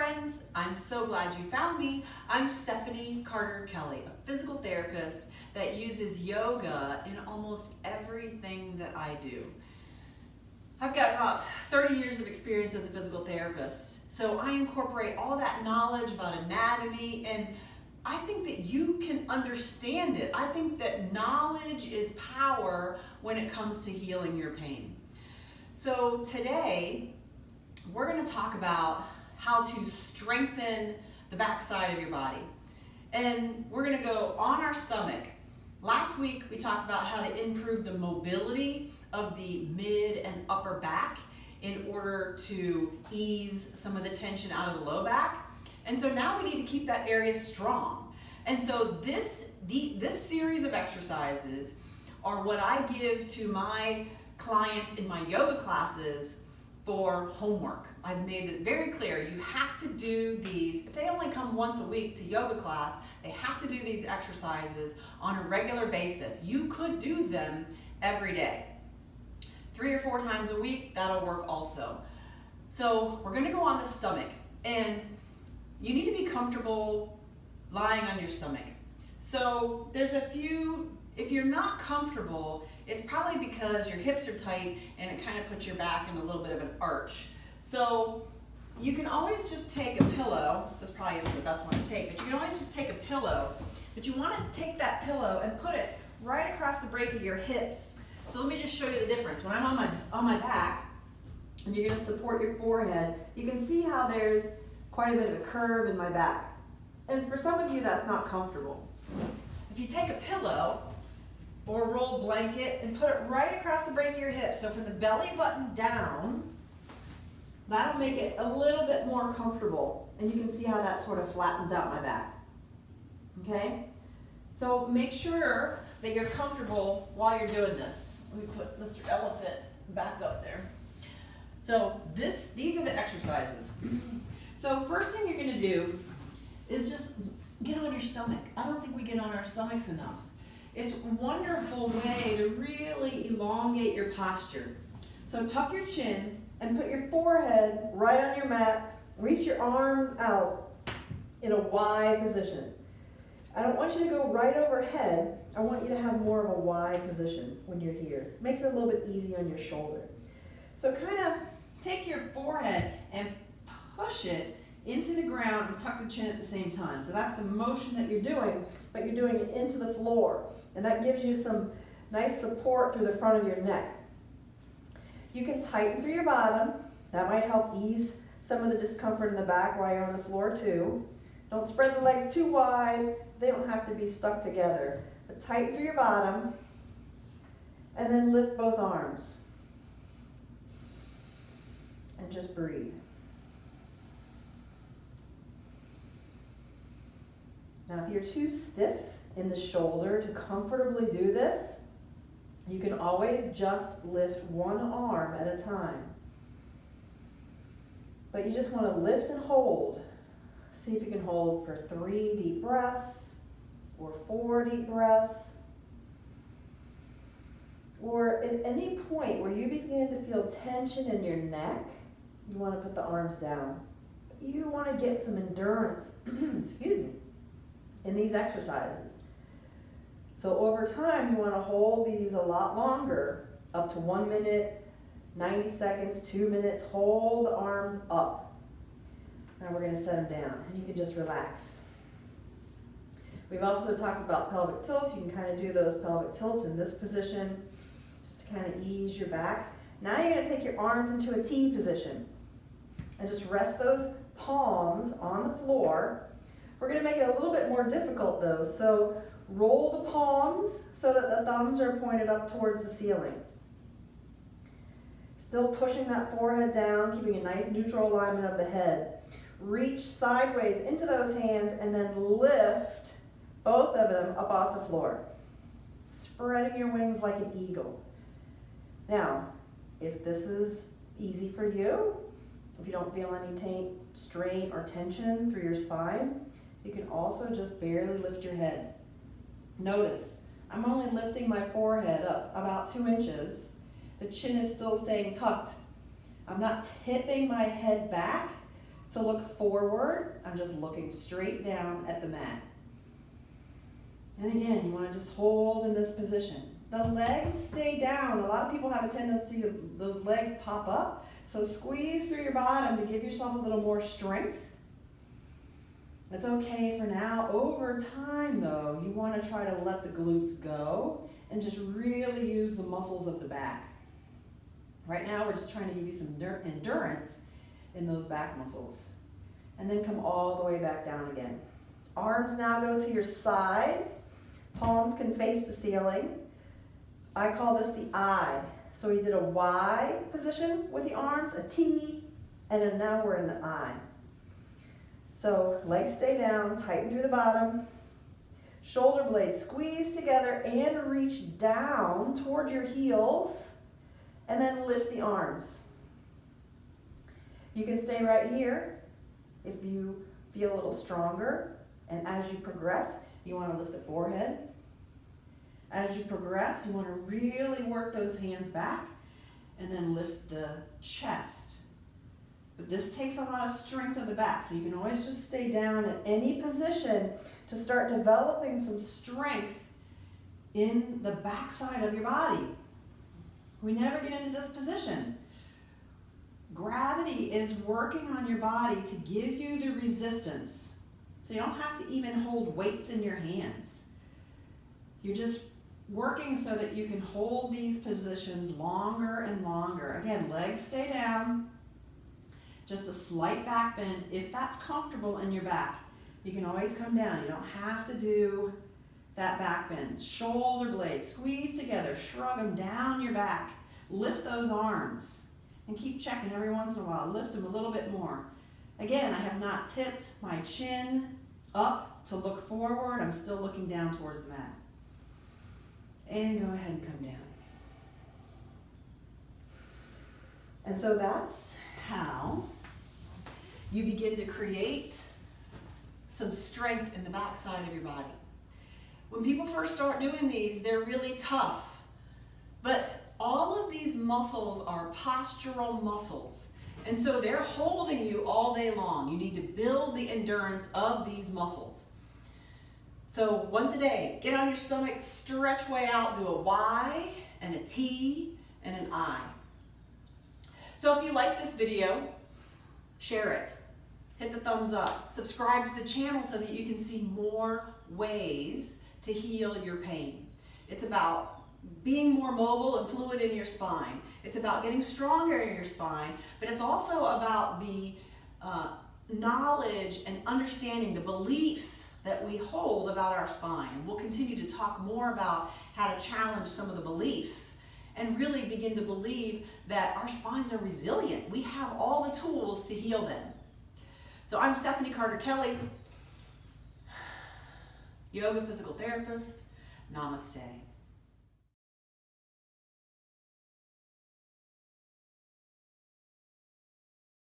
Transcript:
friends, I'm so glad you found me. I'm Stephanie Carter Kelly, a physical therapist that uses yoga in almost everything that I do. I've got about 30 years of experience as a physical therapist, so I incorporate all that knowledge about anatomy, and I think that you can understand it. I think that knowledge is power when it comes to healing your pain. So today, we're going to talk about how to strengthen the backside of your body. And we're going to go on our stomach. Last week, we talked about how to improve the mobility of the mid and upper back in order to ease some of the tension out of the low back. And so now we need to keep that area strong. And so this series of exercises are what I give to my clients in my yoga classes for homework. I've made it very clear, you have to do these. If they only come once a week to yoga class, they have to do these exercises on a regular basis. You could do them every day. 3 or 4 times a week, that'll work also. So we're gonna go on the stomach, and you need to be comfortable lying on your stomach. So there's a few, if you're not comfortable, it's probably because your hips are tight and it kind of puts your back in a little bit of an arch. So you can always just take a pillow. This probably isn't the best one to take, but you can always just take a pillow. But you want to take that pillow and put it right across the break of your hips. So let me just show you the difference. When I'm on my back, and you're going to support your forehead, you can see how there's quite a bit of a curve in my back. And for some of you, that's not comfortable. If you take a pillow or a roll blanket and put it right across the break of your hip, so from the belly button down, that'll make it a little bit more comfortable. And you can see how that sort of flattens out my back. Okay? So make sure that you're comfortable while you're doing this. Let me put Mr. Elephant back up there. So these are the exercises. So first thing you're gonna do is just get on your stomach. I don't think we get on our stomachs enough. It's a wonderful way to really elongate your posture. So tuck your chin and put your forehead right on your mat. Reach your arms out in a wide position. I don't want you to go right overhead. I want you to have more of a wide position when you're here. Makes it a little bit easy on your shoulder. So kind of take your forehead and push it into the ground and tuck the chin at the same time. So that's the motion that you're doing, but you're doing it into the floor. And that gives you some nice support through the front of your neck. You can tighten through your bottom. That might help ease some of the discomfort in the back while you're on the floor too. Don't spread the legs too wide. They don't have to be stuck together. But tighten through your bottom and then lift both arms. And just breathe. Now if you're too stiff in the shoulder to comfortably do this, you can always just lift one arm at a time. But you just want to lift and hold. See if you can hold for 3 deep breaths or 4 deep breaths. Or at any point where you begin to feel tension in your neck, you want to put the arms down. You want to get some endurance, excuse me, in these exercises. So over time, you want to hold these a lot longer, up to 1 minute, 90 seconds, 2 minutes. Hold the arms up. Now we're going to set them down, and you can just relax. We've also talked about pelvic tilts. You can kind of do those pelvic tilts in this position, just to kind of ease your back. Now you're going to take your arms into a T position, and just rest those palms on the floor. We're going to make it a little bit more difficult though, so roll the palms so that the thumbs are pointed up towards the ceiling. Still pushing that forehead down, keeping a nice neutral alignment of the head. Reach sideways into those hands and then lift both of them up off the floor. Spreading your wings like an eagle. Now, if this is easy for you, if you don't feel any strain or tension through your spine, you can also just barely lift your head. Notice, I'm only lifting my forehead up about 2 inches. The chin is still staying tucked. I'm not tipping my head back To look forward, I'm just looking straight down at the mat. And again, you want to just hold in this position. The legs stay down. A lot of people have a tendency to those legs pop up. So squeeze through your bottom to give yourself a little more strength. It's okay for now. Over time though, you want to try to let the glutes go and just really use the muscles of the back. Right now we're just trying to give you some endurance in those back muscles. And then come all the way back down again. Arms now go to your side. Palms can face the ceiling. I call this the I. So we did a Y position with the arms, a T, and then now we're in an I. So legs stay down, tighten through the bottom. Shoulder blades squeeze together and reach down toward your heels, and then lift the arms. You can stay right here if you feel a little stronger, and as you progress, you want to lift the forehead. As you progress, you want to really work those hands back and then lift the chest. But this takes a lot of strength of the back, so you can always just stay down at any position to start developing some strength in the back side of your body. We never get into this position. Gravity is working on your body to give you the resistance. So you don't have to even hold weights in your hands. You're just working so that you can hold these positions longer and longer. Again, legs stay down. Just a slight back bend. If that's comfortable in your back, you can always come down. You don't have to do that back bend. Shoulder blades squeeze together, shrug them down your back. Lift those arms and keep checking every once in a while. Lift them a little bit more. Again, I have not tipped my chin up to look forward. I'm still looking down towards the mat. And go ahead and come down. And so that's how you begin to create some strength in the back side of your body. When people first start doing these, they're really tough. But all of these muscles are postural muscles. And so they're holding you all day long. You need to build the endurance of these muscles. So once a day, get on your stomach, stretch way out, do a Y and a T and an I. So if you like this video, share it, hit the thumbs up, subscribe to the channel so that you can see more ways to heal your pain. It's about being more mobile and fluid in your spine. It's about getting stronger in your spine, but it's also about the knowledge and understanding the beliefs that we hold about our spine. And we'll continue to talk more about how to challenge some of the beliefs and really begin to believe that our spines are resilient. We have all the tools to heal them. So I'm Stephanie Carter Kelly, yoga physical therapist. Namaste.